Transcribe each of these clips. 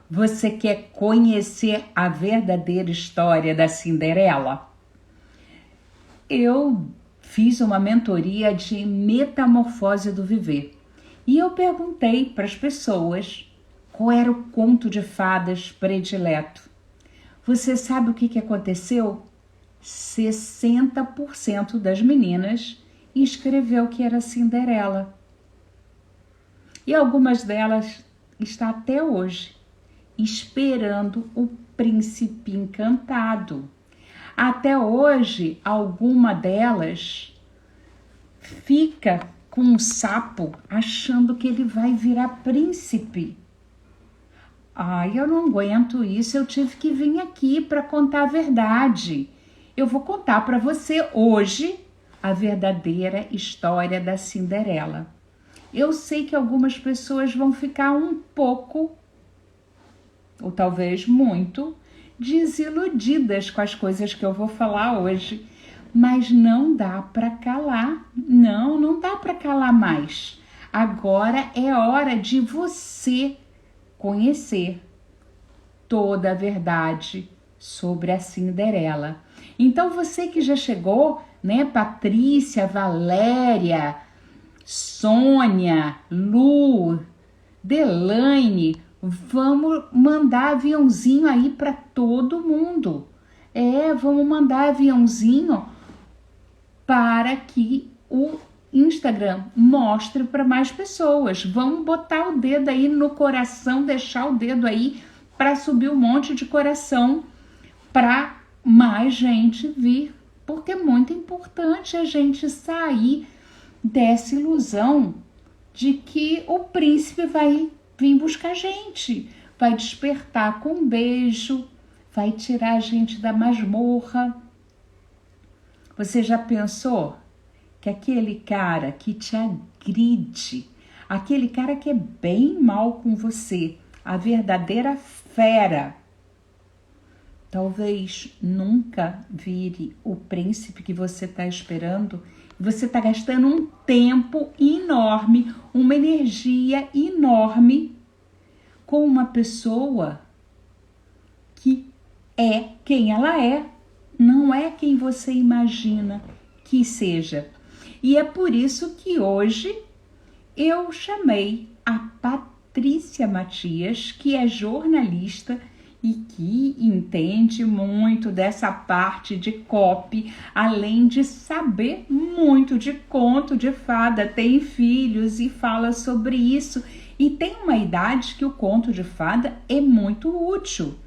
Você quer conhecer a verdadeira história da Cinderela? Eu fiz uma mentoria de metamorfose do viver e eu perguntei para as pessoas qual era o conto de fadas predileto. Você sabe o que aconteceu? 60% das meninas escreveu que era Cinderela. E algumas delas estão até hoje esperando o príncipe encantado. Até hoje, alguma delas fica com um sapo achando que ele vai virar príncipe. Ai, eu não aguento isso, eu tive que vir aqui para contar a verdade. Eu vou contar para você hoje a verdadeira história da Cinderela. Eu sei que algumas pessoas vão ficar um pouco, ou talvez muito, desiludidas com as coisas que eu vou falar hoje, mas não dá para calar. Não dá para calar mais. Agora é hora de você conhecer toda a verdade sobre a Cinderela. Então você que já chegou, né, Patrícia, Valéria, Sônia, Lu, Delaine, vamos mandar aviãozinho aí para todo mundo. Vamos mandar aviãozinho para que o Instagram mostre para mais pessoas. Vamos botar o dedo aí no coração, deixar o dedo aí para subir um monte de coração para mais gente vir, porque é muito importante a gente sair dessa ilusão de que o príncipe vai vir buscar a gente, vai despertar com um beijo, vai tirar a gente da masmorra. Você já pensou que aquele cara que te agride, aquele cara que é bem mal com você, a verdadeira fera, talvez nunca vire o príncipe que você está esperando? Você está gastando um tempo enorme, uma energia enorme com uma pessoa que é quem ela é, não é quem você imagina que seja. E é por isso que hoje eu chamei a Patrícia Matias, que é jornalista e que entende muito dessa parte de copy, além de saber muito de conto de fada, tem filhos e fala sobre isso, e tem uma idade que o conto de fada é muito útil.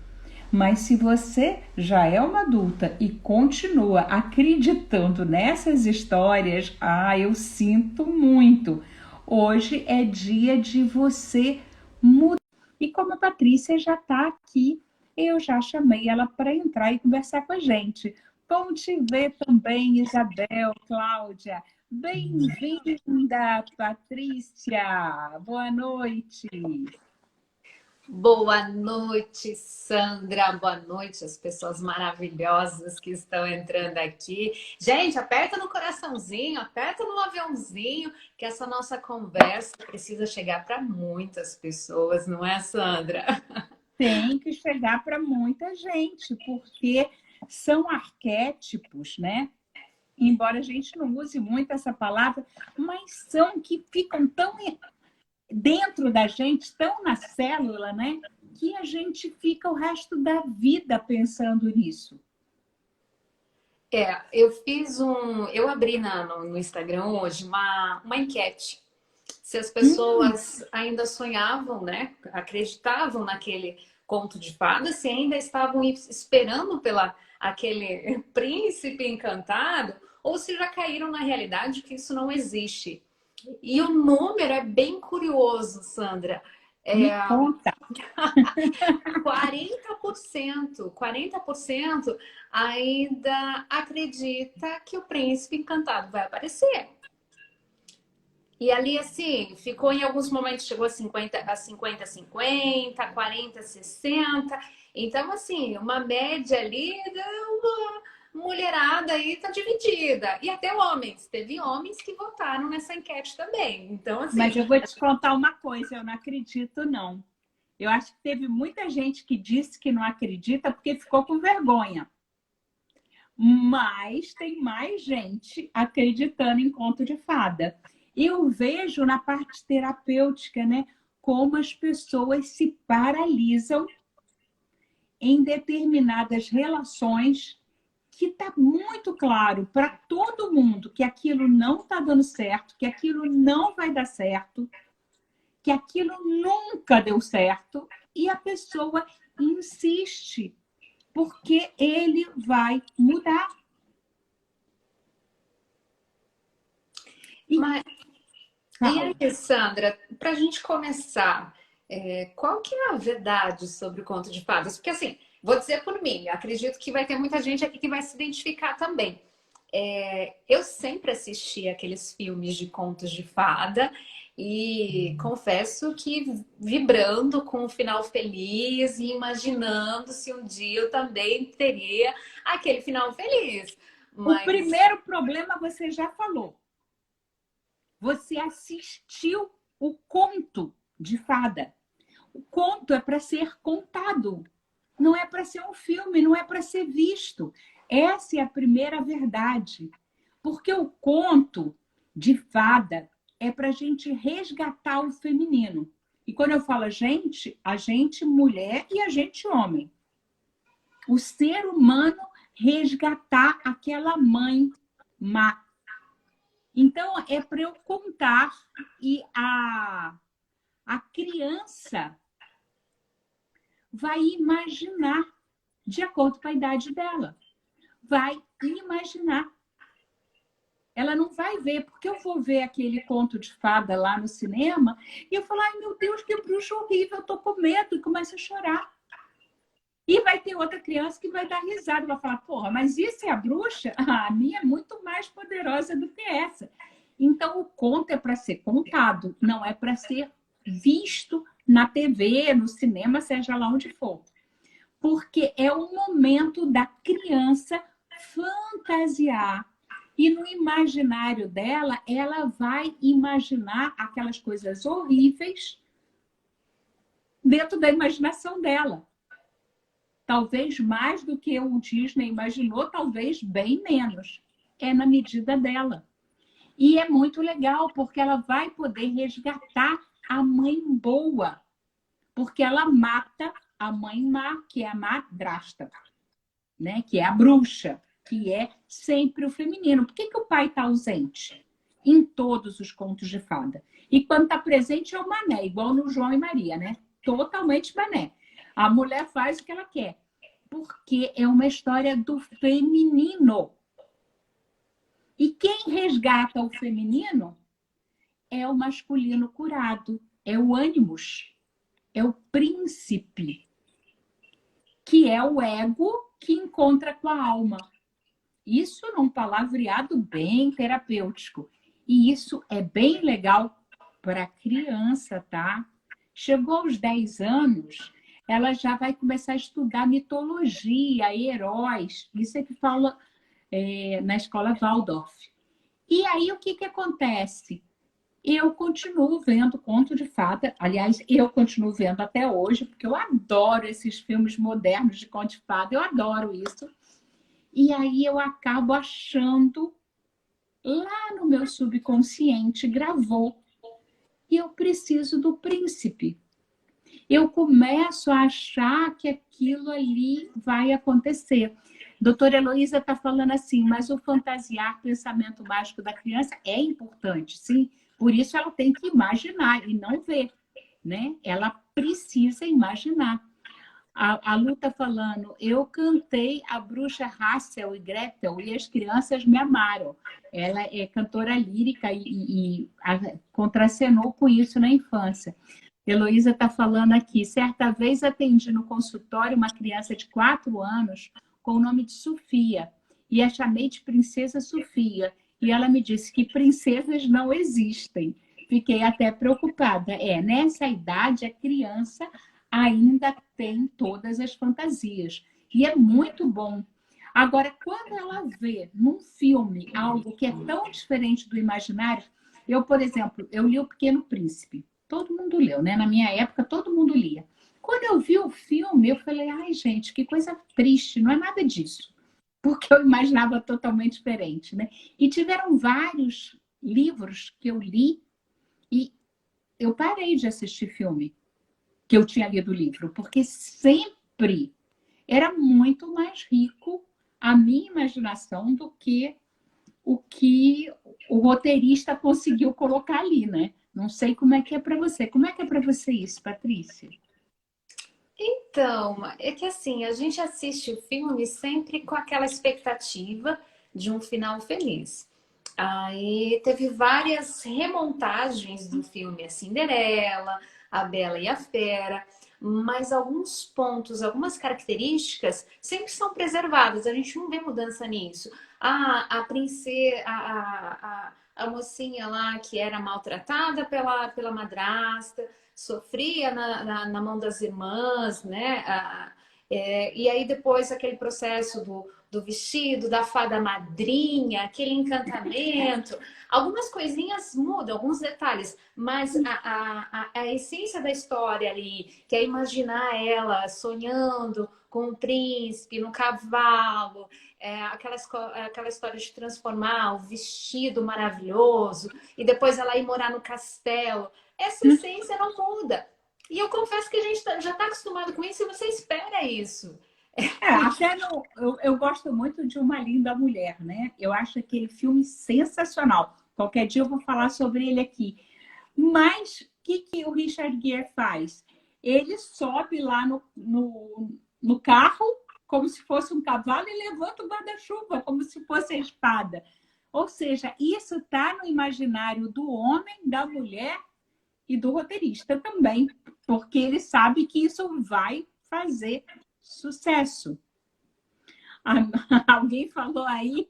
Mas se você já é uma adulta e continua acreditando nessas histórias, eu sinto muito. Hoje é dia de você mudar. E como a Patrícia já está aqui, eu já chamei ela para entrar e conversar com a gente. Bom te ver também, Isabel, Cláudia. Bem-vinda, Patrícia. Boa noite. Boa noite, Sandra. Boa noite, as pessoas maravilhosas que estão entrando aqui. Gente, aperta no coraçãozinho, aperta no aviãozinho, que essa nossa conversa precisa chegar para muitas pessoas, não é, Sandra? Tem que chegar para muita gente, porque são arquétipos, né? Embora a gente não use muito essa palavra, mas são que ficam tão dentro da gente, tão na célula, né? Que a gente fica o resto da vida pensando nisso. Eu abri no Instagram hoje uma enquete. Se as pessoas ainda sonhavam, né? Acreditavam naquele conto de fadas, se ainda estavam esperando pela aquele príncipe encantado, ou se já caíram na realidade que isso não existe. E o número é bem curioso, Sandra. Me conta. 40% ainda acredita que o príncipe encantado vai aparecer. E ali, assim, ficou em alguns momentos, chegou a 50-50, 40-60. Então, assim, uma média ali, uma mulherada aí tá dividida. E até homens. Teve homens que votaram nessa enquete também. Então, assim... Mas eu vou te contar uma coisa, eu não acredito, não. Eu acho que teve muita gente que disse que não acredita porque ficou com vergonha. Mas tem mais gente acreditando em conto de fada. Eu vejo na parte terapêutica, né, como as pessoas se paralisam em determinadas relações que está muito claro para todo mundo que aquilo não está dando certo, que aquilo não vai dar certo, que aquilo nunca deu certo, e a pessoa insiste, porque ele vai mudar. Mas, e aí, Sandra, para a gente começar, qual que é a verdade sobre o conto de fadas? Porque assim, vou dizer por mim, acredito que vai ter muita gente aqui que vai se identificar também. Eu sempre assisti aqueles filmes de contos de fada e confesso que vibrando com um final feliz e imaginando se um dia eu também teria aquele final feliz. O Mas primeiro problema você já falou. Você assistiu o conto de fada. O conto é para ser contado. Não é para ser um filme, não é para ser visto. Essa é a primeira verdade. Porque o conto de fada é para a gente resgatar o feminino. E quando eu falo a gente mulher e a gente homem. O ser humano resgatar aquela mãe má. Então, é para eu contar e a criança vai imaginar de acordo com a idade dela. Vai imaginar. Ela não vai ver, porque eu vou ver aquele conto de fada lá no cinema e eu falo, ai meu Deus, que bruxa horrível, eu tô com medo, e começa a chorar. E vai ter outra criança que vai dar risada, vai falar, porra, mas isso é a bruxa? A minha é muito mais poderosa do que essa. Então, o conto é para ser contado, não é para ser visto na TV, no cinema, seja lá onde for. Porque é o momento da criança fantasiar. E no imaginário dela, ela vai imaginar aquelas coisas horríveis dentro da imaginação dela. Talvez mais do que o Disney imaginou, talvez bem menos. É na medida dela. E é muito legal, porque ela vai poder resgatar a mãe boa. Porque ela mata a mãe má, que é a madrasta, né? Que é a bruxa, que é sempre o feminino. Por que o pai está ausente? Em todos os contos de fada. E quando está presente é o mané, igual no João e Maria, né? Totalmente mané. A mulher faz o que ela quer. Porque é uma história do feminino. E quem resgata o feminino é o masculino curado, é o ânimos, é o príncipe, que é o ego que encontra com a alma. Isso num palavreado bem terapêutico. E isso é bem legal para a criança, tá? Chegou aos 10 anos, ela já vai começar a estudar mitologia, heróis. Isso é que fala na escola Waldorf. E aí, o que acontece? Eu continuo vendo conto de fada. Aliás, eu continuo vendo até hoje, porque eu adoro esses filmes modernos de conto de fada. Eu adoro isso. E aí eu acabo achando, lá no meu subconsciente, gravou. E eu preciso do príncipe. Eu começo a achar que aquilo ali vai acontecer. Doutora Heloísa está falando assim, mas o fantasiar pensamento mágico da criança é importante, sim. Por isso ela tem que imaginar e não ver, né? Ela precisa imaginar. A Lu está falando, eu cantei a bruxa Hansel e Gretel e as crianças me amaram. Ela é cantora lírica e contracenou com isso na infância. Heloísa está falando aqui, certa vez atendi no consultório uma criança de 4 anos com o nome de Sofia e a chamei de Princesa Sofia. E ela me disse que princesas não existem. Fiquei até preocupada. Nessa idade, a criança ainda tem todas as fantasias. E é muito bom. Agora, quando ela vê num filme algo que é tão diferente do imaginário, eu, por exemplo, eu li O Pequeno Príncipe. Todo mundo leu, né? Na minha época, todo mundo lia. o filme, eu falei, ai, gente, que coisa triste, não é nada disso. Porque eu imaginava totalmente diferente, né? E tiveram vários livros que eu li e eu parei de assistir filme que eu tinha lido o livro, porque sempre era muito mais rico a minha imaginação do que o roteirista conseguiu colocar ali, né? Não sei como é que é para você. Como é que é para você isso, Patrícia? Então, é que assim, a gente assiste o filme sempre com aquela expectativa de um final feliz. Aí teve várias remontagens do filme A Cinderela, A Bela e a Fera, mas alguns pontos, algumas características sempre são preservadas. A gente não vê mudança nisso. A princesa, a mocinha lá que era maltratada pela madrasta, sofria na mão das irmãs, né? E aí depois aquele processo do vestido, da fada madrinha, aquele encantamento. Algumas coisinhas mudam, alguns detalhes, mas a essência da história ali, que é imaginar ela sonhando com o príncipe no cavalo, aquela história de transformar o vestido maravilhoso e depois ela ir morar no castelo. Essa essência não muda. E eu confesso que a gente já está acostumado com isso e você espera isso. Até eu gosto muito de Uma Linda Mulher, né? Eu acho aquele filme sensacional. Qualquer dia eu vou falar sobre ele aqui. Mas o que o Richard Gere faz? Ele sobe lá no carro, como se fosse um cavalo, e levanta o guarda-chuva, como se fosse a espada. Ou seja, isso está no imaginário do homem, da mulher e do roteirista também, porque ele sabe que isso vai fazer sucesso. Alguém falou aí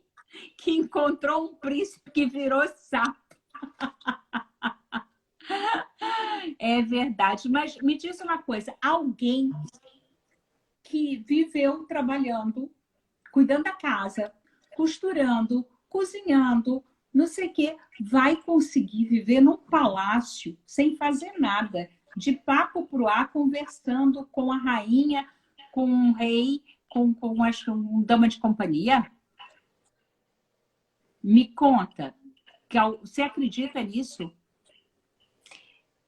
que encontrou um príncipe que virou sapo. É verdade, mas me diz uma coisa: alguém que viveu trabalhando, cuidando da casa, costurando, cozinhando, não sei o quê, vai conseguir viver num palácio sem fazer nada, de papo pro ar, conversando com a rainha, com o rei, com acho, um dama de companhia? Me conta, você acredita nisso?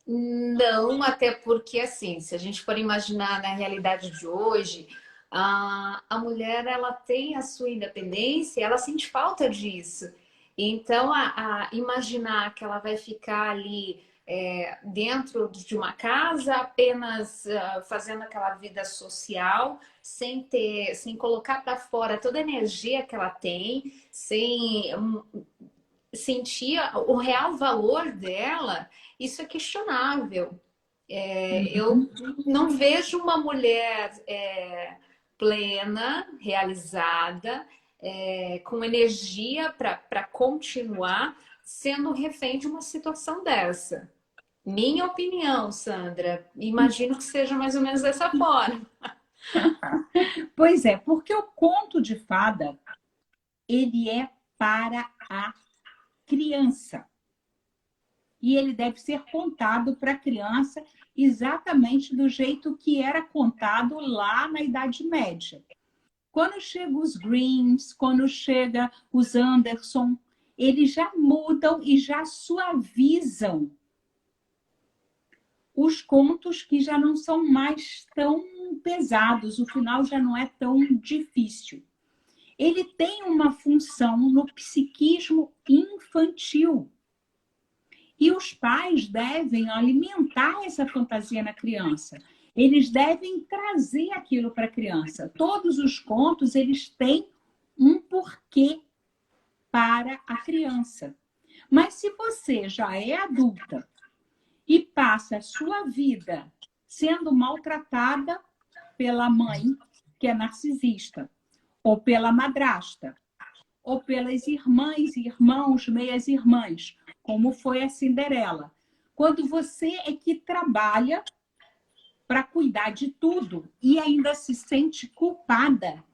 Não, até porque, assim, se a gente for imaginar na realidade de hoje, a mulher ela tem a sua independência, ela sente falta disso. Então, imaginar que ela vai ficar ali dentro de uma casa, apenas fazendo aquela vida social, sem colocar para fora toda a energia que ela tem, sem sentir o real valor dela, isso é questionável. Eu não vejo uma mulher plena, realizada, com energia para continuar sendo refém de uma situação dessa. Minha opinião, Sandra, imagino que seja mais ou menos dessa forma. Pois é, porque o conto de fada, ele é para a criança. E ele deve ser contado para a criança exatamente do jeito que era contado lá na Idade Média. Quando chega os Grimms, quando chega os Anderson, eles já mudam e já suavizam os contos que já não são mais tão pesados, o final já não é tão difícil. Ele tem uma função no psiquismo infantil. E os pais devem alimentar essa fantasia na criança. Eles devem trazer aquilo para a criança. Todos os contos, eles têm um porquê para a criança. Mas se você já é adulta e passa a sua vida sendo maltratada pela mãe, que é narcisista, ou pela madrasta, ou pelas irmãs, irmãos, meias-irmãs, como foi a Cinderela. Quando você é que trabalha para cuidar de tudo e ainda se sente culpada,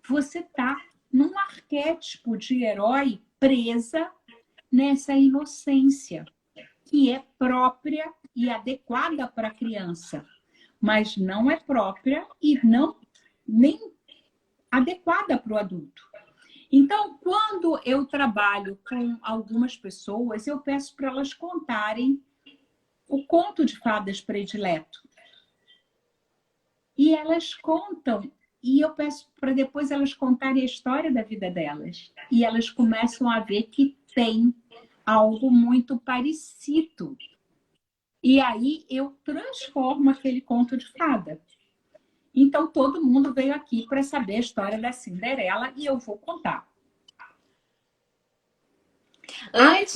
você está num arquétipo de herói presa nessa inocência que é própria e adequada para a criança. mas não é própria e não nem adequada para o adulto. Então, quando eu trabalho com algumas pessoas, eu peço para elas contarem o conto de fadas predileto. E elas contam, e eu peço para depois elas contarem a história da vida delas. E elas começam a ver que tem algo muito parecido. E aí eu transformo aquele conto de fada. Então, todo mundo veio aqui para saber a história da Cinderela e eu vou contar. Antes,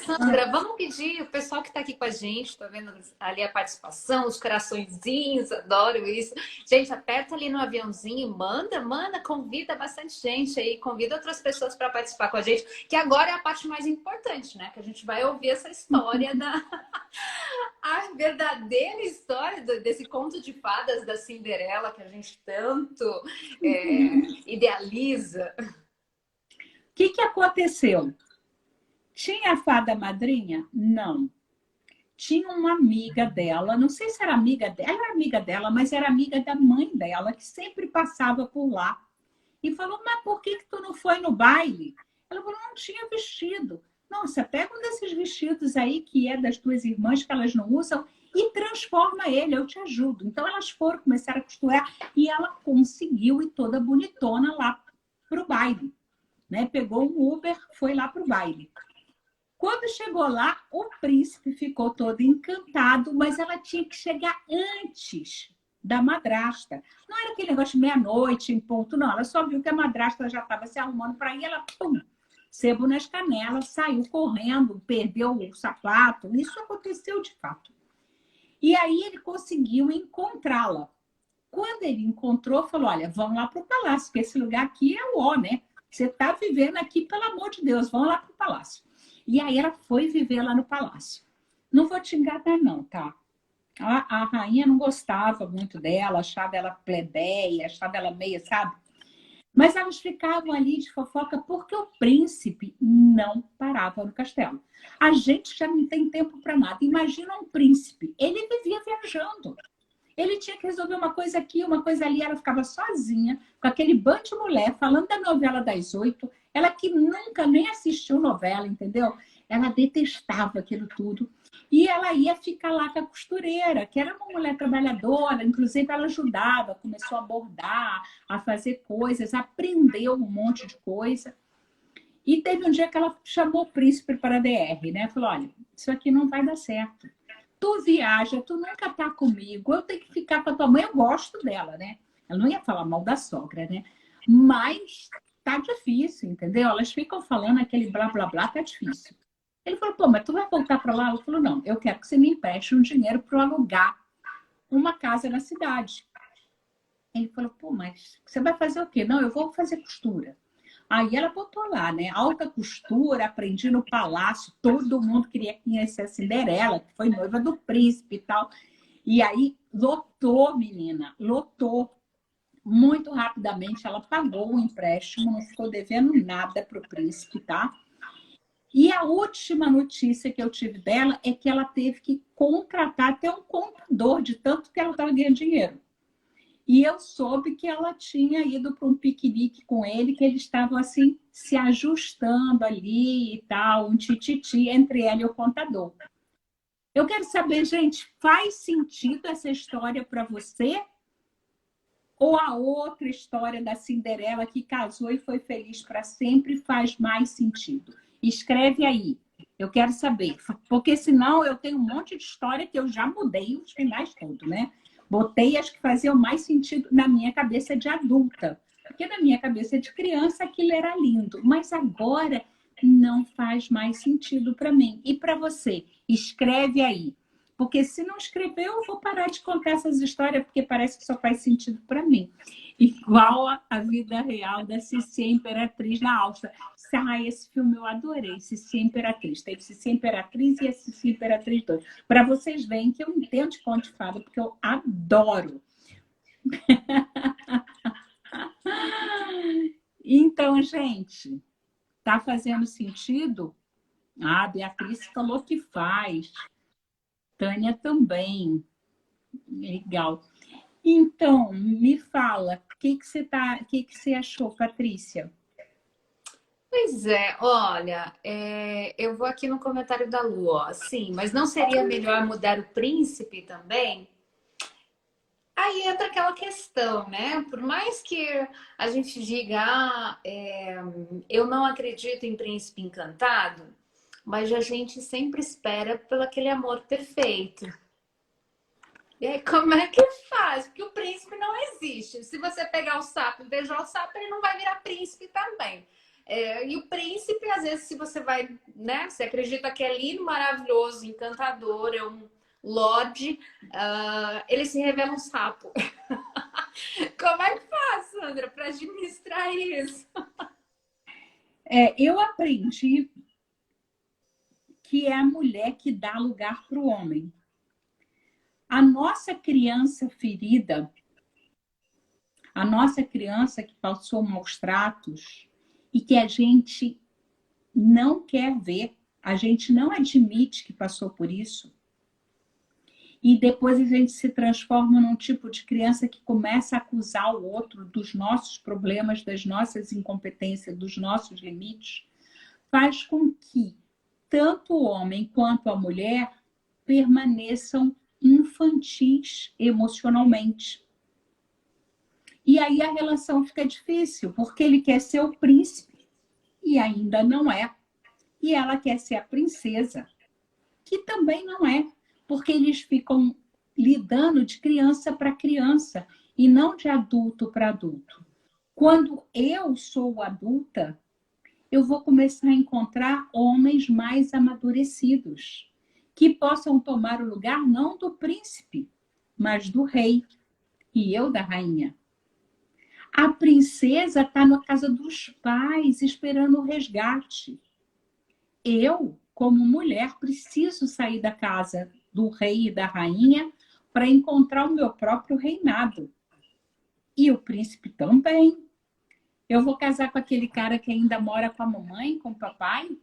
Sandra, vamos pedir o pessoal que está aqui com a gente, tá vendo ali a participação, os coraçõezinhos, adoro isso. Gente, aperta ali no aviãozinho, manda, convida bastante gente aí, convida outras pessoas para participar com a gente, que agora é a parte mais importante, né? Que a gente vai ouvir essa história a verdadeira história desse conto de fadas da Cinderela que a gente tanto idealiza. O que aconteceu? Tinha a fada madrinha? Não. Tinha uma amiga dela, não sei se era amiga dela, ela era amiga dela, mas era amiga da mãe dela, que sempre passava por lá. E falou, mas por que tu não foi no baile? Ela falou, não tinha vestido. Nossa, pega um desses vestidos aí, que é das tuas irmãs, que elas não usam, e transforma ele, eu te ajudo. Então elas foram, começaram a costurar, e ela conseguiu ir toda bonitona lá pro baile. Né? Pegou um Uber, foi lá pro baile. Quando chegou lá, o príncipe ficou todo encantado, mas ela tinha que chegar antes da madrasta. Não era aquele negócio de meia-noite, em ponto, não. Ela só viu que a madrasta já estava se arrumando para ir, ela, pum, sebo nas canelas, saiu correndo, perdeu o sapato. Isso aconteceu de fato. E aí ele conseguiu encontrá-la. Quando ele encontrou, falou, olha, vamos lá para o palácio, porque esse lugar aqui é o ó, né? Você está vivendo aqui, pelo amor de Deus, vamos lá para o palácio. E aí ela foi viver lá no palácio. Não vou te enganar, não, tá? A rainha não gostava muito dela, achava ela plebeia, achava ela meia, sabe? Mas elas ficavam ali de fofoca porque o príncipe não parava no castelo. A gente já não tem tempo para nada. Imagina um príncipe, ele vivia viajando. Ele tinha que resolver uma coisa aqui, uma coisa ali. Ela ficava sozinha, com aquele bando de mulher, falando da novela das 8. Ela que nunca nem assistiu novela, entendeu? Ela detestava aquilo tudo. E ela ia ficar lá com a costureira, que era uma mulher trabalhadora. Inclusive, ela ajudava, começou a bordar, a fazer coisas, aprendeu um monte de coisa. E teve um dia que ela chamou o príncipe para a DR, né? Falou, olha, isso aqui não vai dar certo. Tu viaja, tu nunca tá comigo, eu tenho que ficar com a tua mãe, eu gosto dela, né? Ela não ia falar mal da sogra, né? Mas tá difícil, entendeu? Elas ficam falando aquele blá, blá, blá, tá difícil. Ele falou, pô, mas tu vai voltar para lá? Ela falou, não, eu quero que você me empreste um dinheiro para alugar uma casa na cidade. Ele falou, pô, mas você vai fazer o quê? Não, eu vou fazer costura. Aí ela botou lá, né? Alta costura, aprendi no palácio, todo mundo queria conhecer a Cinderela, que foi noiva do príncipe e tal. E aí lotou, menina, lotou. Muito rapidamente ela pagou o empréstimo, não ficou devendo nada para o príncipe, tá? E a última notícia que eu tive dela é que ela teve que contratar até um contador, de tanto que ela estava ganhando dinheiro. E eu soube que ela tinha ido para um piquenique com ele, que eles estavam assim, se ajustando ali e tal, um tititi entre ela e o contador. Eu quero saber, gente, faz sentido essa história para você? Ou a outra história da Cinderela que casou e foi feliz para sempre faz mais sentido? Escreve aí. Eu quero saber, porque senão eu tenho um monte de história que eu já mudei os finais todos, né? Botei as que faziam mais sentido na minha cabeça de adulta. Porque na minha cabeça de criança aquilo era lindo. Mas agora não faz mais sentido para mim. E para você? Escreve aí. Porque se não escrever, eu vou parar de contar essas histórias, porque parece que só faz sentido para mim. Igual a vida real da Cici Imperatriz na Áustria. Ai, esse filme eu adorei, Cici Imperatriz. Teve Cici Imperatriz e a Cici Imperatriz 2. Para vocês verem que eu entendo de conto de fada, porque eu adoro. Então, gente, tá fazendo sentido? Ah, a Beatriz falou que faz. Tânia também. Legal. Então, me fala, o que que você achou, Patrícia? Pois é, olha, eu vou aqui no comentário da Lu, ó. Sim, mas não seria melhor mudar o príncipe também? Aí entra aquela questão, né? Por mais que a gente diga, eu não acredito em príncipe encantado, mas a gente sempre espera pelo aquele amor perfeito. E aí, como é que faz? Porque o príncipe não existe. Se você pegar o sapo e beijar o sapo, ele não vai virar príncipe também. E o príncipe, às vezes, se você vai, né? Você acredita que é lindo, maravilhoso, encantador, é um lorde, ele se revela um sapo. Como é que faz, Sandra, para administrar isso? Eu aprendi que é a mulher que dá lugar para o homem. A nossa criança ferida, a nossa criança que passou maus tratos e que a gente não quer ver, a gente não admite que passou por isso, e depois a gente se transforma num tipo de criança que começa a acusar o outro dos nossos problemas, das nossas incompetências, dos nossos limites, faz com que tanto o homem quanto a mulher permaneçam infantis emocionalmente. E aí a relação fica difícil, porque ele quer ser o príncipe e ainda não é. E ela quer ser a princesa, que também não é, porque eles ficam lidando de criança para criança e não de adulto para adulto. Quando eu sou adulta, eu vou começar a encontrar homens mais amadurecidos, que possam tomar o lugar não do príncipe, mas do rei, e eu da rainha. A princesa está na casa dos pais, esperando o resgate. Eu, como mulher, preciso sair da casa do rei e da rainha para encontrar o meu próprio reinado. E o príncipe também. Eu vou casar com aquele cara que ainda mora com a mamãe, com o papai?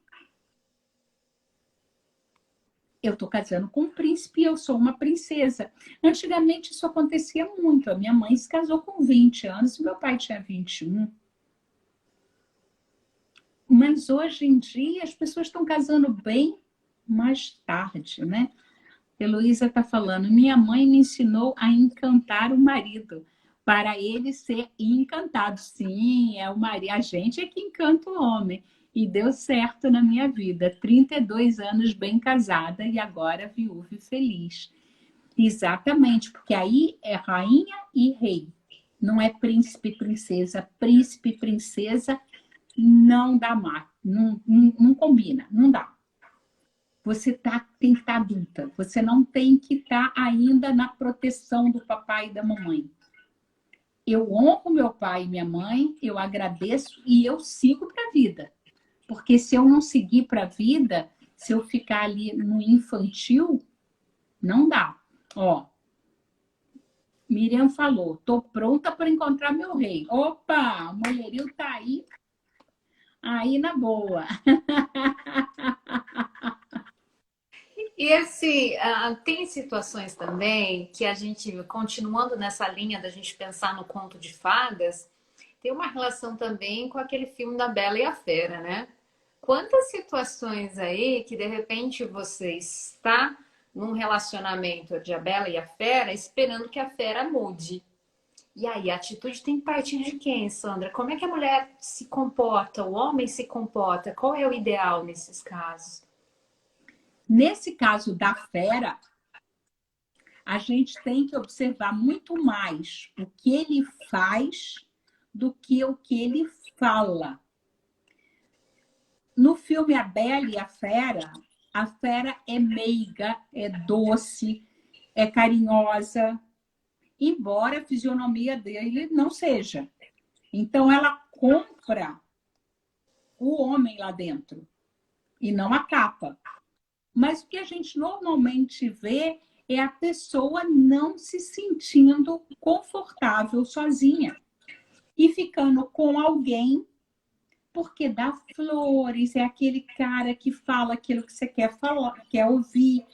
Eu estou casando com um príncipe e eu sou uma princesa. Antigamente isso acontecia muito. A minha mãe se casou com 20 anos e meu pai tinha 21. Mas hoje em dia as pessoas estão casando bem mais tarde, né? Heloísa está falando, minha mãe me ensinou a encantar o marido, para ele ser encantado. Sim, é o marido, a gente é que encanta o homem. E deu certo na minha vida. 32 anos bem casada e agora viúva e feliz. Exatamente, porque aí é rainha e rei. Não é príncipe e princesa. Príncipe e princesa não dá mais. Não combina, não dá. Você tem que estar adulta. Você não tem que estar ainda na proteção do papai e da mamãe. Eu honro meu pai e minha mãe, eu agradeço e eu sigo para a vida. Porque se eu não seguir para a vida, se eu ficar ali no infantil, não dá. Ó, Miriam falou, tô pronta para encontrar meu rei. Opa, o mulherio tá aí na boa. E assim, tem situações também que a gente, continuando nessa linha da gente pensar no conto de fadas, tem uma relação também com aquele filme da Bela e a Fera, né? Quantas situações aí que de repente você está num relacionamento de a Bela e a Fera esperando que a Fera mude. E aí, a atitude tem que partir de quem, Sandra? Como é que a mulher se comporta, o homem se comporta? Qual é o ideal nesses casos? Nesse caso da fera, a gente tem que observar muito mais o que ele faz do que o que ele fala. No filme A Bela e a fera é meiga, é doce, é carinhosa, embora a fisionomia dele não seja. Então, ela compra o homem lá dentro e não a capa. Mas o que a gente normalmente vê é a pessoa não se sentindo confortável sozinha e ficando com alguém porque dá flores, é aquele cara que fala aquilo que você quer falar, quer ouvir.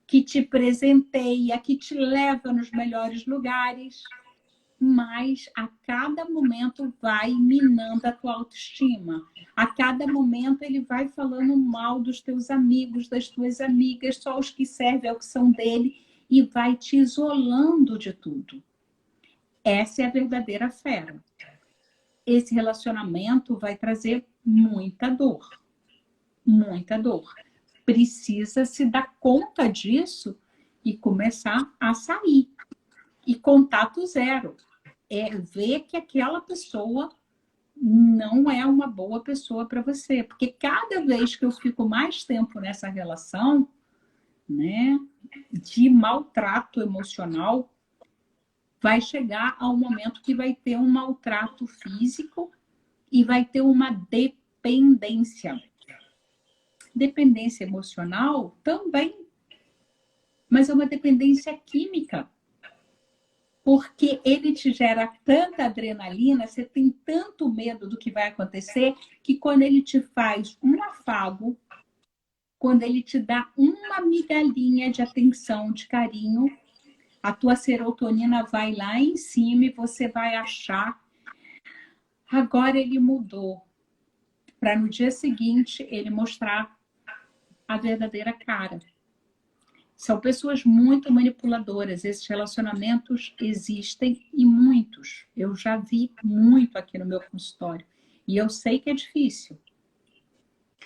que te presenteia, que te leva nos melhores lugares, mas a cada momento vai minando a tua autoestima. A cada momento ele vai falando mal dos teus amigos, das tuas amigas, só os que servem ao que são dele, e vai te isolando de tudo. Essa é a verdadeira fera. Esse relacionamento vai trazer muita dor. Muita dor. Precisa se dar conta disso e começar a sair. E contato zero. É ver que aquela pessoa não é uma boa pessoa para você. Porque cada vez que eu fico mais tempo nessa relação, né, de maltrato emocional, vai chegar ao momento que vai ter um maltrato físico e vai ter uma dependência. Dependência emocional também, mas é uma dependência química. Porque ele te gera tanta adrenalina, você tem tanto medo do que vai acontecer, que quando ele te faz um afago, quando ele te dá uma migalhinha de atenção, de carinho, a tua serotonina vai lá em cima e você vai achar, agora ele mudou, para no dia seguinte ele mostrar a verdadeira cara. São pessoas muito manipuladoras. Esses relacionamentos existem e muitos. Eu já vi muito aqui no meu consultório. E eu sei que é difícil.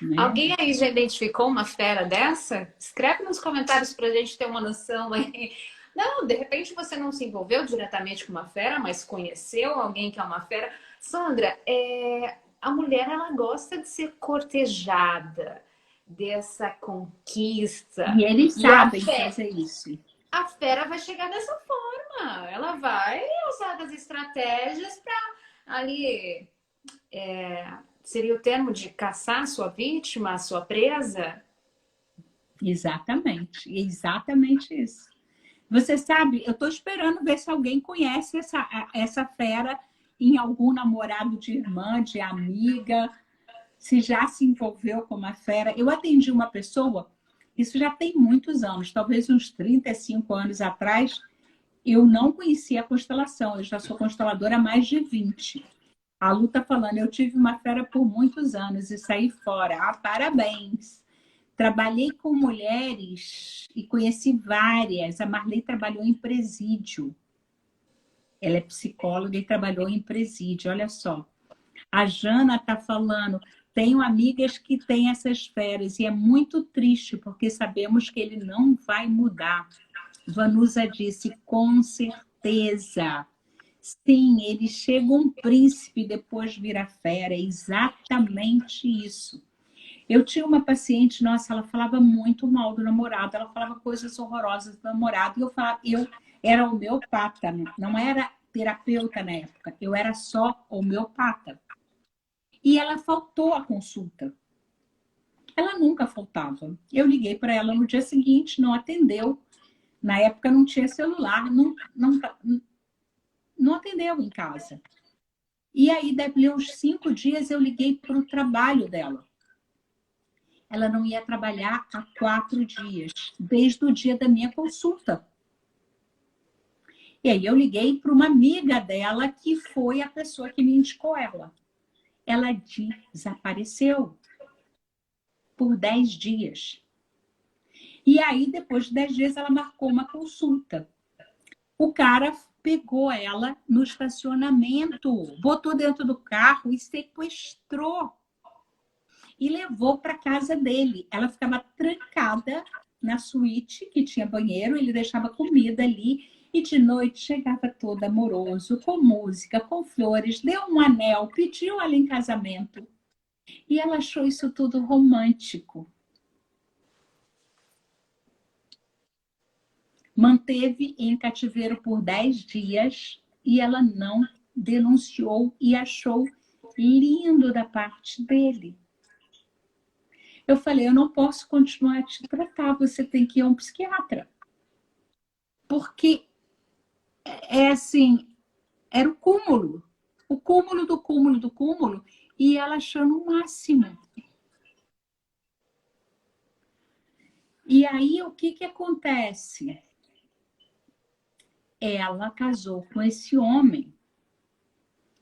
Né? Alguém aí já identificou uma fera dessa? Escreve nos comentários para a gente ter uma noção aí. Não, de repente você não se envolveu diretamente com uma fera, mas conheceu alguém que é uma fera. Sandra, a mulher ela gosta de ser cortejada, dessa conquista. E eles sabem fazer isso. A fera vai chegar dessa forma. Ela vai usar das estratégias para ali. Seria o termo de caçar a sua vítima, a sua presa? Exatamente. Exatamente isso. Você sabe, eu estou esperando ver se alguém conhece essa fera em algum namorado de irmã, de amiga, se já se envolveu com uma fera. Eu atendi uma pessoa, isso já tem muitos anos, talvez uns 35 anos atrás, eu não conhecia a constelação, eu já sou consteladora há mais de 20. A Lu está falando, eu tive uma fera por muitos anos e saí fora. Ah, parabéns! Trabalhei com mulheres e conheci várias. A Marley trabalhou em presídio. Ela é psicóloga e trabalhou em presídio, olha só. A Jana está falando, tenho amigas que têm essas feras e é muito triste porque sabemos que ele não vai mudar. Vanusa disse, com certeza. Sim, ele chega um príncipe e depois vira fera, é exatamente isso. Eu tinha uma paciente, nossa, ela falava muito mal do namorado, ela falava coisas horrorosas do namorado, e eu era homeopata, não era terapeuta na época, eu era só homeopata. E ela faltou à consulta. Ela nunca faltava. Eu liguei para ela no dia seguinte, não atendeu. Na época não tinha celular, não atendeu em casa. E aí, deve uns 5 dias, eu liguei para o trabalho dela. Ela não ia trabalhar há 4 dias, desde o dia da minha consulta. E aí eu liguei para uma amiga dela, que foi a pessoa que me indicou ela. Ela desapareceu por 10 dias. E aí, depois de 10 dias, ela marcou uma consulta. O cara pegou ela no estacionamento, botou dentro do carro e sequestrou. E levou para casa dele. Ela ficava trancada na suíte, que tinha banheiro, ele deixava comida ali, e de noite chegava todo amoroso, com música, com flores, deu um anel, pediu ela em casamento. E ela achou isso tudo romântico. Manteve em cativeiro por 10 dias e ela não denunciou e achou lindo da parte dele. Eu falei, eu não posso continuar a te tratar, você tem que ir a um psiquiatra. Porque, assim, era o cúmulo do cúmulo do cúmulo, e ela achando o máximo. E aí, o que acontece? Ela casou com esse homem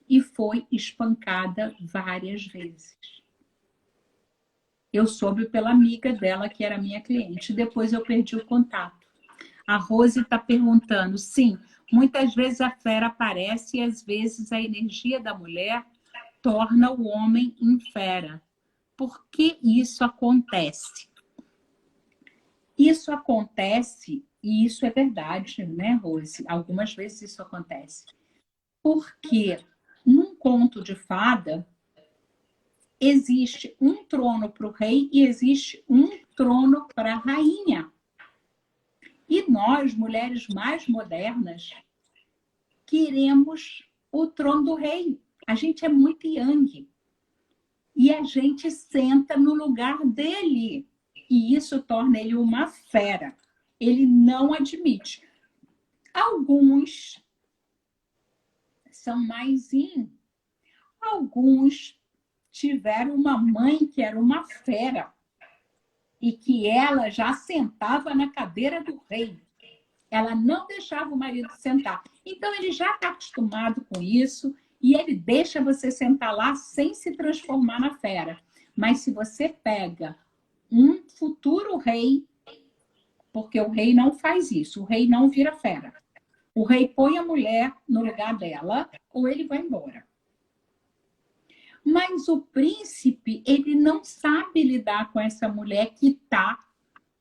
e foi espancada várias vezes. Eu soube pela amiga dela, que era minha cliente. Depois eu perdi o contato. A Rose está perguntando, sim, muitas vezes a fera aparece e às vezes a energia da mulher torna o homem em fera. Por que isso acontece? Isso acontece, e isso é verdade, né, Rose? Algumas vezes isso acontece. Porque num conto de fada, existe um trono para o rei e existe um trono para a rainha. E nós, mulheres mais modernas, queremos o trono do rei. A gente é muito yang. E a gente senta no lugar dele. E isso torna ele uma fera. Ele não admite. Alguns são mais in. Alguns tiveram uma mãe que era uma fera e que ela já sentava na cadeira do rei. Ela não deixava o marido sentar. Então, ele já está acostumado com isso e ele deixa você sentar lá sem se transformar na fera. Mas se você pega um futuro rei, porque o rei não faz isso, o rei não vira fera. O rei põe a mulher no lugar dela ou ele vai embora. Mas o príncipe, ele não sabe lidar com essa mulher que está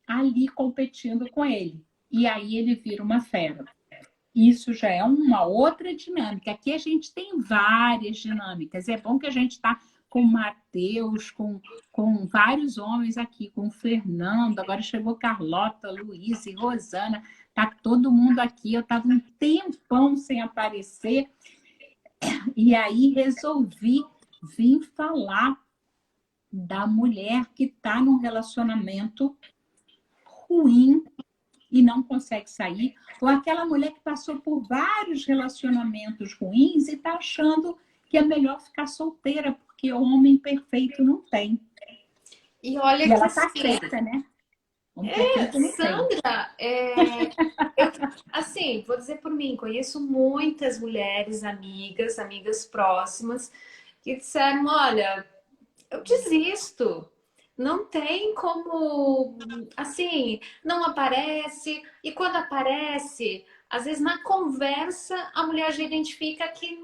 ali competindo com ele. E aí ele vira uma fera. Isso já é uma outra dinâmica. Aqui a gente tem várias dinâmicas. É bom que a gente está com o Matheus, com vários homens aqui, com o Fernando, agora chegou Carlota, Luiz e Rosana. Está todo mundo aqui. Eu estava um tempão sem aparecer. E aí resolvi vir falar da mulher que está num relacionamento ruim e não consegue sair, ou aquela mulher que passou por vários relacionamentos ruins e está achando que é melhor ficar solteira, porque o homem perfeito não tem. E olha E que ela está assim, certa, né? Homem perfeito não tem. Sandra, assim, vou dizer por mim, conheço muitas mulheres, amigas próximas, que disseram, olha, eu desisto. Não tem como, assim, não aparece. E quando aparece, às vezes na conversa a mulher já identifica que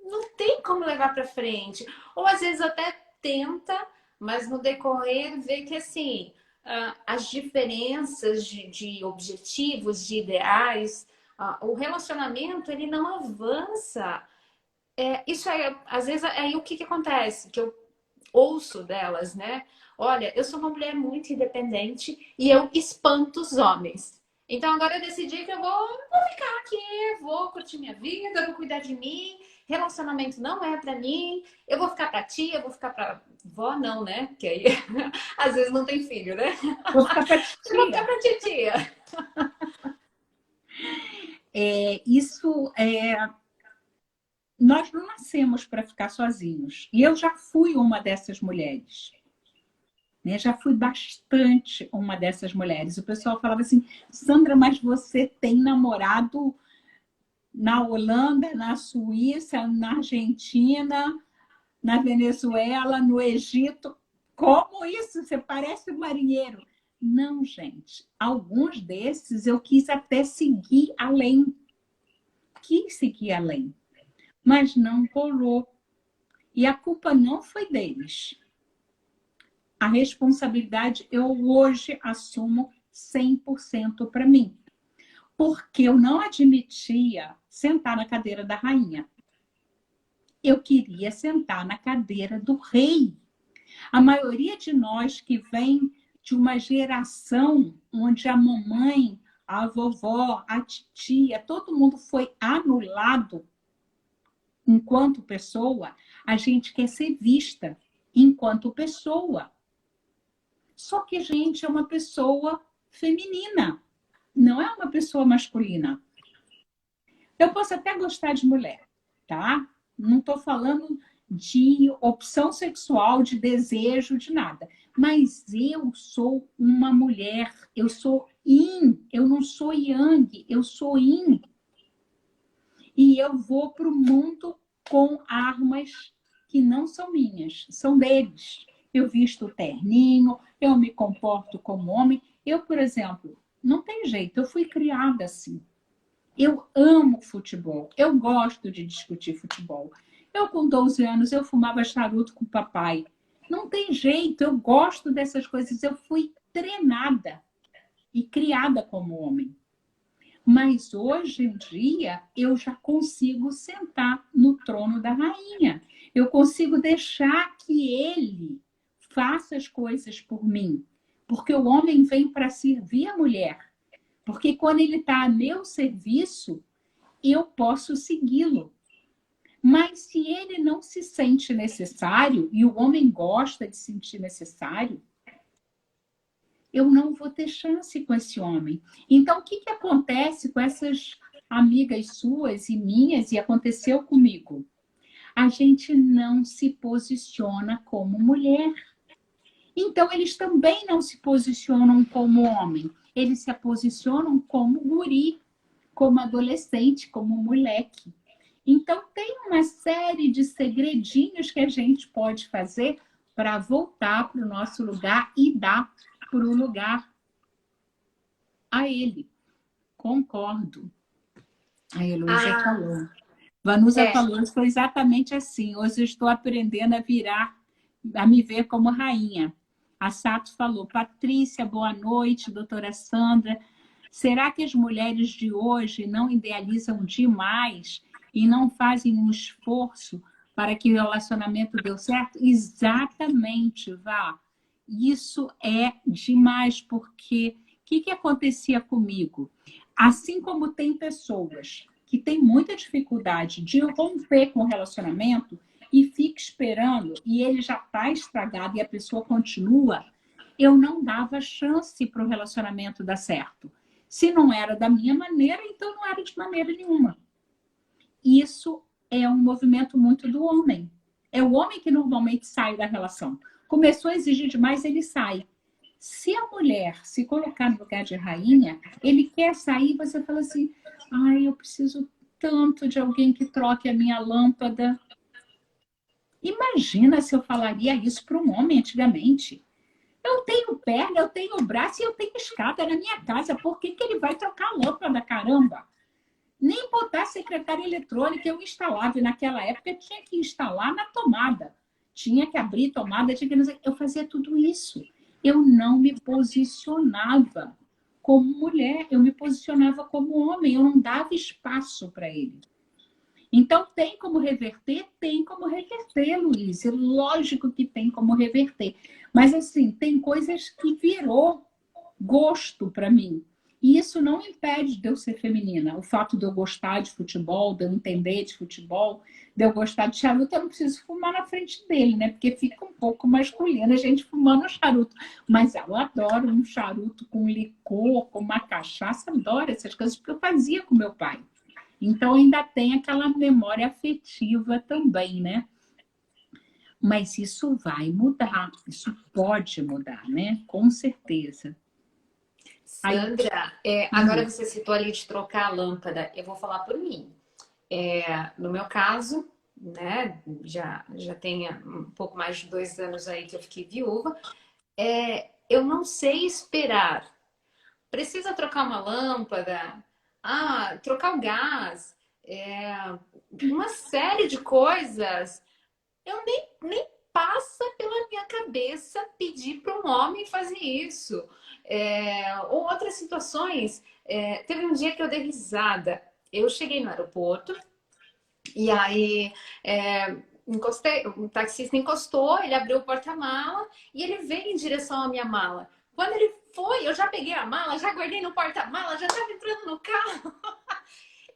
não tem como levar para frente. Ou às vezes até tenta, mas no decorrer vê que assim, as diferenças de objetivos, de ideais, o relacionamento ele não avança. Isso aí, às vezes, aí o que que acontece? Que eu ouço delas, né? Olha, eu sou uma mulher muito independente e eu espanto os homens. Então agora eu decidi que vou ficar aqui, vou curtir minha vida, vou cuidar de mim. Relacionamento não é pra mim. Eu vou ficar pra tia, eu vou ficar pra vó, não, né? Porque aí às vezes não tem filho, né? Vou ficar para Eu vou ficar titia. pra titia. Nós não nascemos para ficar sozinhos. E eu já fui uma dessas mulheres. Né? Já fui bastante uma dessas mulheres. O pessoal falava assim, Sandra, mas você tem namorado na Holanda, na Suíça, na Argentina, na Venezuela, no Egito. Como isso? Você parece um marinheiro. Não, gente. Alguns desses eu quis até seguir além. Quis seguir além. Mas não rolou. E a culpa não foi deles. A responsabilidade eu hoje assumo 100% para mim. Porque eu não admitia sentar na cadeira da rainha. Eu queria sentar na cadeira do rei. A maioria de nós que vem de uma geração onde a mamãe, a vovó, a titia, todo mundo foi anulado enquanto pessoa, a gente quer ser vista enquanto pessoa. Só que a gente é uma pessoa feminina, não é uma pessoa masculina. Eu posso até gostar de mulher, tá? Não estou falando de opção sexual, de desejo, de nada. Mas eu sou uma mulher, eu sou yin, eu não sou yang, eu sou yin. E eu vou para o mundo com armas que não são minhas, são deles. Eu visto o terninho, eu me comporto como homem. Eu, por exemplo, não tem jeito, eu fui criada assim. Eu amo futebol, eu gosto de discutir futebol. Eu, com 12 anos, eu fumava charuto com o papai. Não tem jeito, eu gosto dessas coisas. Eu fui treinada e criada como homem. Mas hoje em dia eu já consigo sentar no trono da rainha. Eu consigo deixar que ele faça as coisas por mim. Porque o homem vem para servir a mulher. Porque quando ele está a meu serviço, eu posso segui-lo. Mas se ele não se sente necessário, e o homem gosta de se sentir necessário, eu não vou ter chance com esse homem. Então, o que, que acontece com essas amigas suas e minhas, e aconteceu comigo? A gente não se posiciona como mulher. Então, eles também não se posicionam como homem. Eles se posicionam como guri, como adolescente, como moleque. Então, tem uma série de segredinhos que a gente pode fazer para voltar para o nosso lugar e dar para o lugar a ele. Concordo. A Heloísa Ah, falou. Vanusa é. falou, foi exatamente assim. Hoje eu estou aprendendo a virar, a me ver como rainha. A Sato falou, Patrícia, boa noite, doutora Sandra. Será que as mulheres de hoje não idealizam demais e não fazem um esforço para que o relacionamento dê certo? Exatamente, Vá. Isso é demais, porque o que acontecia comigo? Assim como tem pessoas que têm muita dificuldade de romper com o relacionamento e fica esperando e ele já está estragado e a pessoa continua, eu não dava chance para o relacionamento dar certo. Se não era da minha maneira, então não era de maneira nenhuma. Isso é um movimento muito do homem. É o homem que normalmente sai da relação. Começou a exigir demais, ele sai. Se a mulher se colocar no lugar de rainha, ele quer sair, você fala assim, ai, eu preciso tanto de alguém que troque a minha lâmpada. Imagina se eu falaria isso para um homem antigamente. Eu tenho perna, eu tenho braço e eu tenho escada na minha casa. Por que, que ele vai trocar a lâmpada, caramba? Nem botar a secretária eletrônica eu instalava. E naquela época tinha que instalar na tomada. Tinha que abrir tomada, tinha que... Eu fazia tudo isso. Eu não me posicionava como mulher, eu me posicionava como homem. Eu não dava espaço para ele. Então, tem como reverter? Tem como reverter, Luiz. É lógico que tem como reverter. Mas, assim, tem coisas que virou gosto para mim. E isso não impede de eu ser feminina. O fato de eu gostar de futebol, de eu entender de futebol, de eu gostar de charuto, eu não preciso fumar na frente dele, né? Porque fica um pouco masculino a gente fumando charuto. Mas eu adoro um charuto com licor, com uma cachaça, adoro essas coisas, porque eu fazia com meu pai. Então, ainda tem aquela memória afetiva também, né? Mas isso vai mudar, isso pode mudar, né? Com certeza. Aí, Sandra, agora você citou ali de trocar a lâmpada. Eu vou falar por mim. No meu caso, né, já tem um pouco mais de 2 anos aí que eu fiquei viúva. Eu não sei esperar. Precisa trocar uma lâmpada, trocar o gás, uma série de coisas. Eu nem passa pela minha cabeça pedir para um homem fazer isso. Ou outras situações. Teve um dia que eu dei risada. Eu cheguei no aeroporto e aí encostei, o taxista encostou, ele abriu o porta-mala e ele veio em direção à minha mala. Quando ele foi, eu já peguei a mala, já guardei no porta-mala, já estava entrando no carro.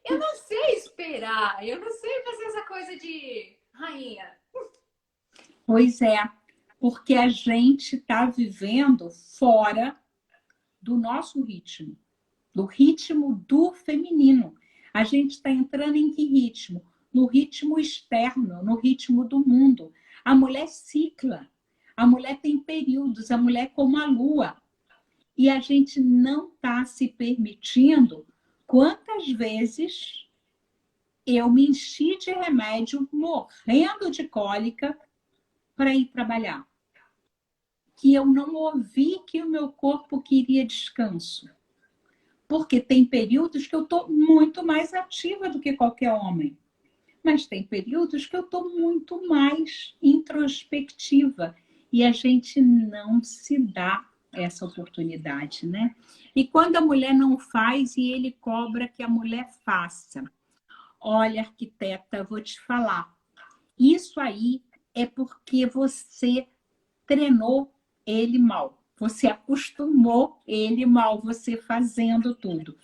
Eu não sei esperar, eu não sei fazer essa coisa de rainha. pois é, porque a gente está vivendo fora do nosso ritmo, do ritmo do feminino. A gente está entrando em que ritmo? No ritmo externo, no ritmo do mundo. A mulher cicla. A mulher tem períodos, a mulher é como a lua. E a gente não está se permitindo. Quantas vezes eu me enchi de remédio, morrendo de cólica, para ir trabalhar? Que eu não ouvi que o meu corpo queria descanso. Porque tem períodos que eu estou muito mais ativa do que qualquer homem. Mas tem períodos que eu estou muito mais introspectiva. E a gente não se dá essa oportunidade, né? E quando a mulher não faz e ele cobra que a mulher faça. Olha, arquiteta, vou te falar. Isso aí é porque você treinou ele mal. Você acostumou ele mal, você fazendo tudo.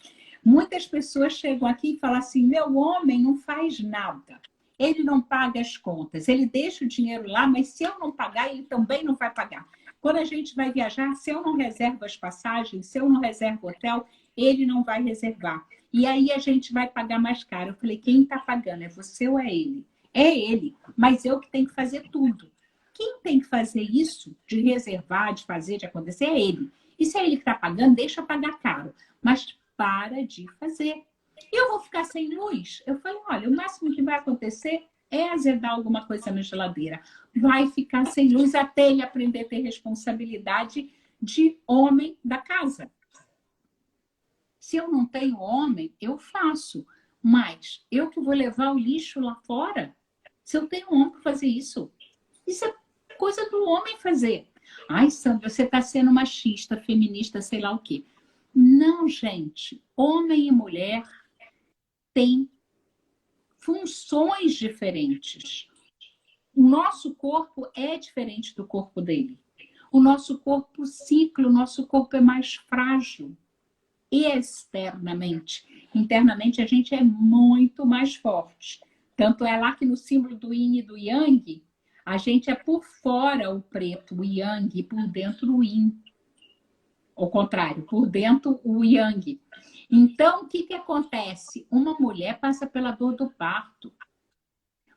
Muitas pessoas chegam aqui e falam assim: meu homem não faz nada. Ele não paga as contas. Ele deixa o dinheiro lá, mas se eu não pagar, ele também não vai pagar. Quando a gente vai viajar, se eu não reservo as passagens, se eu não reservo o hotel, ele não vai reservar. E aí a gente vai pagar mais caro. Eu falei: quem está pagando? É você ou é ele? É ele, mas eu que tenho que fazer tudo. Quem tem que fazer isso, de reservar, de fazer, de acontecer, é ele. E se é ele que está pagando, deixa pagar caro. Mas para de fazer. Eu vou ficar sem luz? Eu falei, olha, o máximo que vai acontecer é azedar alguma coisa na geladeira. Vai ficar sem luz até ele aprender a ter responsabilidade de homem da casa. Se eu não tenho homem, eu faço. Mas eu que vou levar o lixo lá fora, se eu tenho homem para fazer isso, isso é coisa do homem fazer. Ai, Sandra, você está sendo machista, feminista, sei lá o quê. Não, gente. Homem e mulher têm funções diferentes. O nosso corpo é diferente do corpo dele. O nosso corpo cicla, o nosso corpo é mais frágil externamente. Internamente, a gente é muito mais forte. Tanto é lá que no símbolo do yin e do yang, a gente é por fora o preto, o yang, e por dentro o yin. Ao contrário, por dentro o yang. Então, o que acontece? Uma mulher passa pela dor do parto.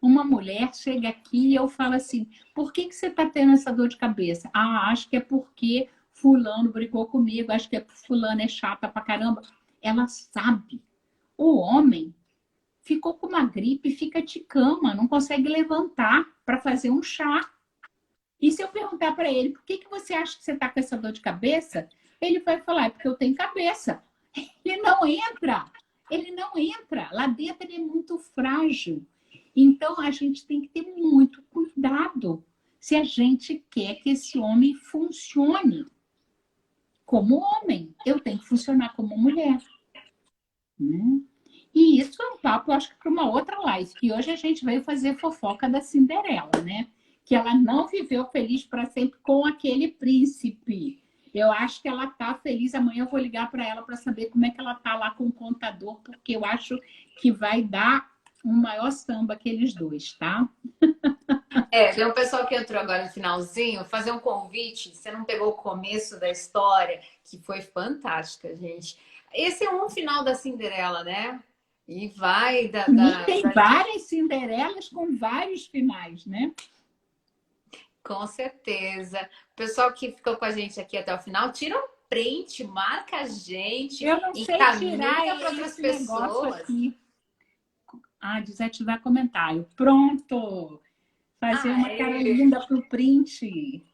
Uma mulher chega aqui e eu falo assim, por que você está tendo essa dor de cabeça? Ah, acho que é porque fulano brigou comigo, acho que fulano é chata pra caramba. Ela sabe. O homem ficou com uma gripe, fica de cama, não consegue levantar para fazer um chá. E se eu perguntar para ele, por que você acha que você está com essa dor de cabeça? Ele vai falar, é porque eu tenho cabeça. Ele não entra. Ele não entra. Lá dentro ele é muito frágil. Então a gente tem que ter muito cuidado se a gente quer que esse homem funcione como homem. Eu tenho que funcionar como mulher. Né? E isso é um papo, acho que para uma outra live, que hoje a gente veio fazer fofoca da Cinderela, né? Que ela não viveu feliz para sempre com aquele príncipe. Eu acho que ela está feliz. Amanhã eu vou ligar para ela para saber como é que ela está lá com o contador, porque eu acho que vai dar um maior samba aqueles dois, tá? Tem um pessoal que entrou agora no finalzinho, fazer um convite. Você não pegou o começo da história, que foi fantástica, gente. Esse é um final da Cinderela, né? E vai E tem várias Cinderelas com vários finais, né? Com certeza. O pessoal que ficou com a gente aqui até o final, tira um print, marca a gente, eu não sei tirar para outras esse negócio pessoas. aqui. Ah, desativar comentário. Pronto! Fazer uma cara linda pro print.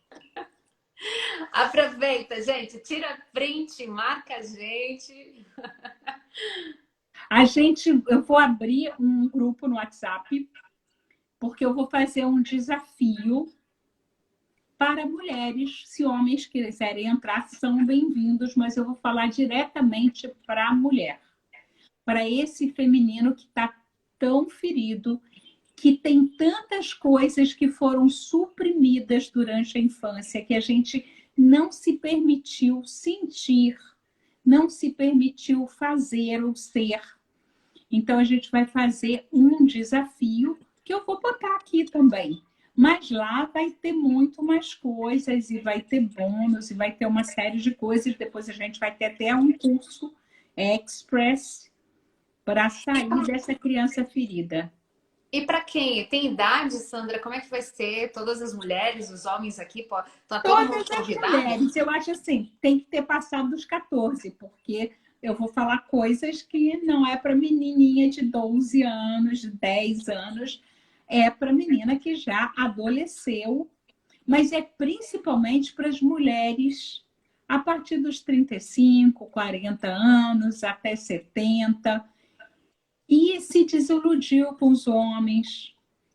Aproveita, gente. Tira print, marca a gente. Eu vou abrir um grupo no WhatsApp, porque eu vou fazer um desafio para mulheres. Se homens quiserem entrar, são bem-vindos, mas eu vou falar diretamente para a mulher, para esse feminino que está tão ferido, que tem tantas coisas que foram suprimidas durante a infância, que a gente não se permitiu sentir, não se permitiu fazer ou ser. Então, a gente vai fazer um desafio que eu vou botar aqui também. Mas lá vai ter muito mais coisas, e vai ter bônus, e vai ter uma série de coisas. Depois a gente vai ter até um curso express para sair dessa criança ferida. E para quem tem idade, Sandra, como é que vai ser? Todas as mulheres, os homens aqui, tá todo mundo Todas as convidado? mulheres, eu acho assim, tem que ter passado dos 14, porque eu vou falar coisas que não é para menininha de 12 anos, de 10 anos, é para menina que já adolesceu, mas é principalmente para as mulheres a partir dos 35, 40 anos, até 70, e se desiludiu com os homens,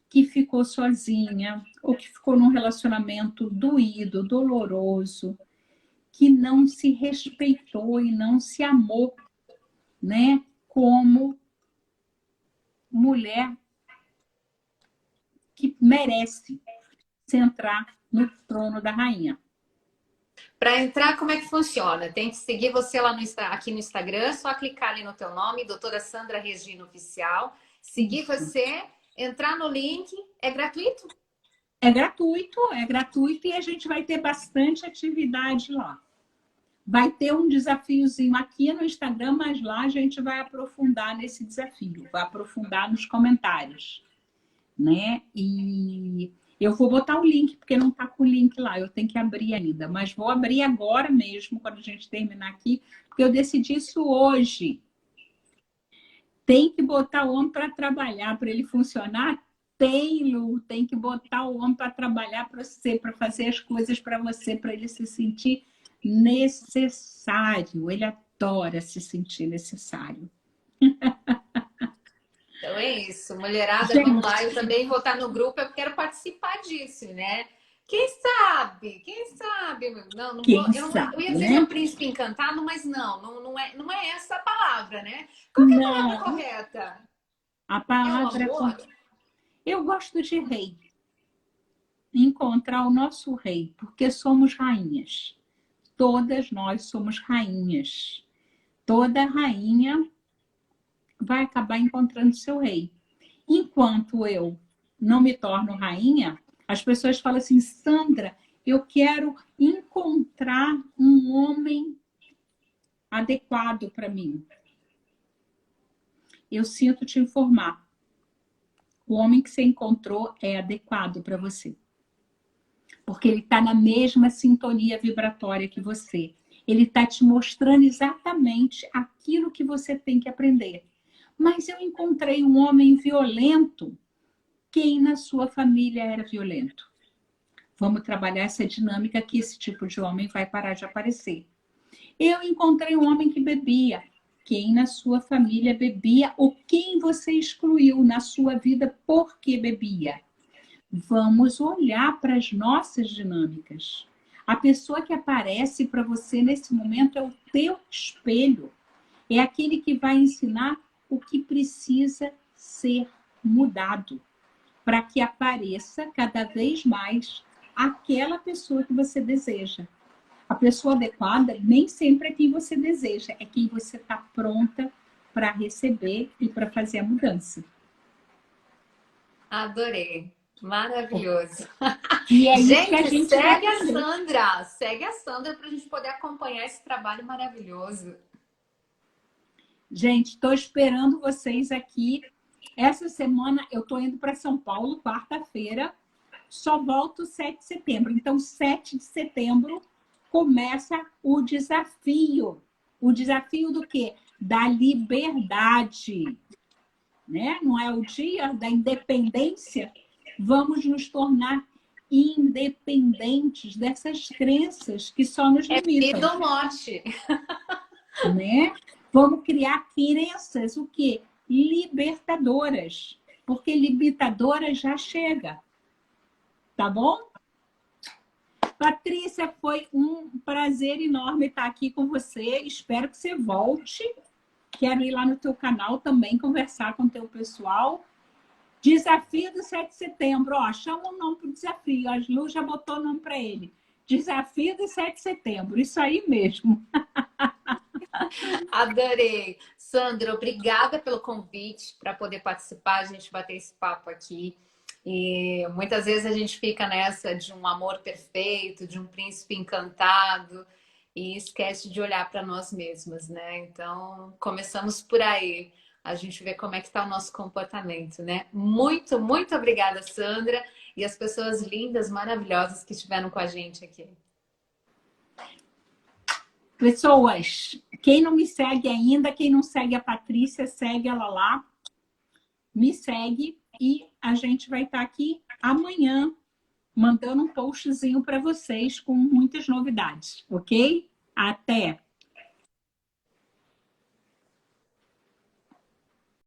que ficou sozinha, ou que ficou num relacionamento doído, doloroso, que não se respeitou e não se amou, né, como mulher que merece entrar no trono da rainha. Para entrar, como é que funciona? Tem que seguir você lá aqui no Instagram, só clicar ali no teu nome, doutora Sandra Regina Oficial, seguir Isso. você, entrar no link, é gratuito? É gratuito e a gente vai ter bastante atividade lá. Vai ter um desafiozinho aqui no Instagram, mas lá a gente vai aprofundar nesse desafio, vai aprofundar nos comentários, né? E eu vou botar o link, porque não está com o link lá, eu tenho que abrir ainda, mas vou abrir agora mesmo, quando a gente terminar aqui, porque eu decidi isso hoje. Tem que botar o homem para trabalhar, para ele funcionar? Tem, Lu, tem que botar o homem para trabalhar para você, para fazer as coisas para você, para ele se sentir necessário. Ele adora se sentir necessário. Então é isso, mulherada, vamos lá. Gente, Eu também vou estar no grupo, eu quero participar disso, né? Quem sabe? Quem sabe? Não, não vou, quem eu ia sabe, dizer que é né? o príncipe encantado, mas não é essa a palavra, né? Qual que é a palavra Não, correta? a É o palavra. amor? Eu gosto de rei, encontrar o nosso rei, porque somos rainhas. Todas nós somos rainhas. Toda rainha vai acabar encontrando seu rei. Enquanto eu não me torno rainha, as pessoas falam assim, Sandra, eu quero encontrar um homem adequado para mim. Eu sinto te informar, o homem que você encontrou é adequado para você. Porque ele está na mesma sintonia vibratória que você. Ele está te mostrando exatamente aquilo que você tem que aprender. Mas eu encontrei um homem violento. Quem na sua família era violento? Vamos trabalhar essa dinâmica que esse tipo de homem vai parar de aparecer. Eu encontrei um homem que bebia. Quem na sua família bebia ou quem você excluiu na sua vida porque bebia? Vamos olhar para as nossas dinâmicas. A pessoa que aparece para você nesse momento é o teu espelho. É aquele que vai ensinar o que precisa ser mudado para que apareça cada vez mais aquela pessoa que você deseja. A pessoa adequada nem sempre é quem você deseja, é quem você está pronta para receber e para fazer a mudança. Adorei. Maravilhoso. E é isso que a Gente, gente vai aprender. Segue a Sandra para a gente poder acompanhar esse trabalho maravilhoso. Gente, estou esperando vocês aqui. Essa semana eu estou indo para São Paulo, quarta-feira. Só volto 7 de setembro. Então, 7 de setembro começa o desafio. O desafio do quê? Da liberdade. Né? Não é o dia da independência? Vamos nos tornar independentes dessas crenças que só nos É vida limitam. ou morte. Né? Vamos criar crenças, o quê? Libertadoras. Porque limitadora já chega. Tá bom? Patrícia, foi um prazer enorme estar aqui com você. Espero que você volte. Quero ir lá no teu canal também conversar com o teu pessoal. Desafio do 7 de setembro. Ó, chama o nome para o desafio. A Lu já botou o nome para ele. Desafio do 7 de setembro. Isso aí mesmo. Adorei. Sandra, obrigada pelo convite para poder participar, a gente bater esse papo aqui. E muitas vezes a gente fica nessa de um amor perfeito, de um príncipe encantado e esquece de olhar para nós mesmas, né? Então, começamos por aí. a gente vê como é que está o nosso comportamento, né? Muito, muito obrigada, Sandra, e as pessoas lindas, maravilhosas que estiveram com a gente aqui. Pessoas, quem não me segue ainda, quem não segue a Patrícia, segue ela lá, me segue e a gente vai estar aqui amanhã mandando um postzinho para vocês com muitas novidades, ok? Até!